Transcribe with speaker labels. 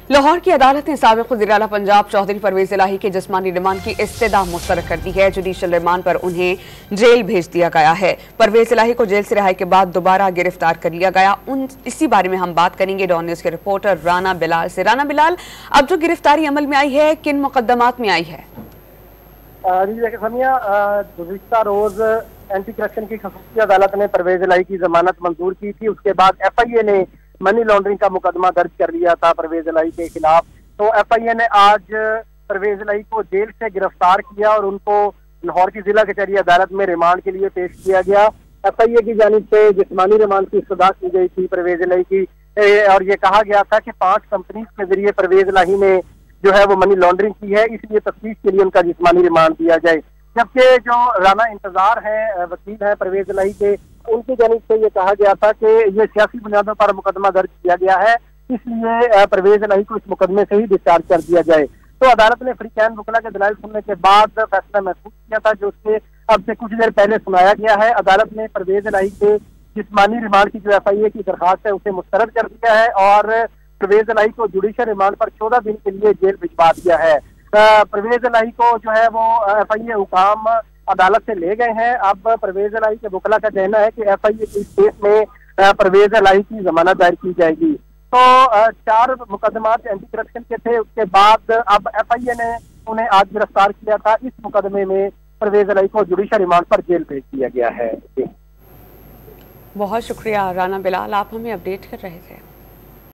Speaker 1: लाहौर की अदालत ने साबिक़ वज़ीर आला पंजाब चौधरी परवेज इलाही के जिस्मानी रिमांड की इस्तदा मुस्तरद कर दी है। जुडिशल रिमांड पर उन्हें जेल भेज दिया गया है। परवेज इलाही को जेल से रिहाई के बाद दोबारा गिरफ्तार कर लिया गया। इसी बारे में हम बात करेंगे डॉन न्यूज़ के रिपोर्टर राना बिलाल से। राना बिलाल, अब जो गिरफ्तारी अमल में आई है, किन मुकदमात में आई है?
Speaker 2: गुज़िश्ता रोज एंटी करप्शन की खसूसी अदालत ने परवेज इलाही की जमानत मंजूर की थी। उसके बाद FIA ने मनी लॉन्ड्रिंग का मुकदमा दर्ज कर लिया था परवेज इलाही के खिलाफ। तो FIA ने आज परवेज इलाही को जेल से गिरफ्तार किया और उनको लाहौर की जिला कचहरी अदालत में रिमांड के लिए पेश किया गया। FIA की जानिब से जिस्मानी रिमांड की इस्तदा की गई थी परवेज इलाही की, और ये कहा गया था कि 5 कंपनी के जरिए परवेज इलाही ने जो है वो मनी लॉन्ड्रिंग की है, इसलिए तफ्तीश के लिए उनका जिस्मानी रिमांड दिया जाए। जबकि जो राना इंतजार है, वकील है परवेज इलाही के, उनकी जानिब से ये कहा गया था कि ये सियासी बुनियादों पर मुकदमा दर्ज किया गया है, इसलिए परवेज इलाही को इस मुकदमे से ही डिस्चार्ज कर दिया जाए। तो अदालत ने फ्रीकैन वकला के दलाइल सुनने के बाद फैसला महसूस किया था, जो उसके अब से कुछ देर पहले सुनाया गया है। अदालत ने परवेज इलाही के जिस्मानी रिमांड की जो FIA की दरखास्त है उसे मुस्तरद कर दिया है और परवेज इलाही को जुडिशल रिमांड पर 14 दिन के लिए जेल भिजवा दिया है। परवेज इलाही को जो है वो FIA हुकाम अदालत से ले गए हैं। अब परवेज इलाही के वकला का कहना है कि FIA के इस केस में परवेज इलाही की जमानत दायर की जाएगी। तो 4 मुकदमात एंटी करप्शन के थे, उसके बाद अब FIA ने उन्हें आज गिरफ्तार किया था। इस मुकदमे में परवेज इलाही को जुडिशल रिमांड पर जेल भेज दिया गया है।
Speaker 1: बहुत शुक्रिया राना बिलाल, आप हमें अपडेट कर रहे थे।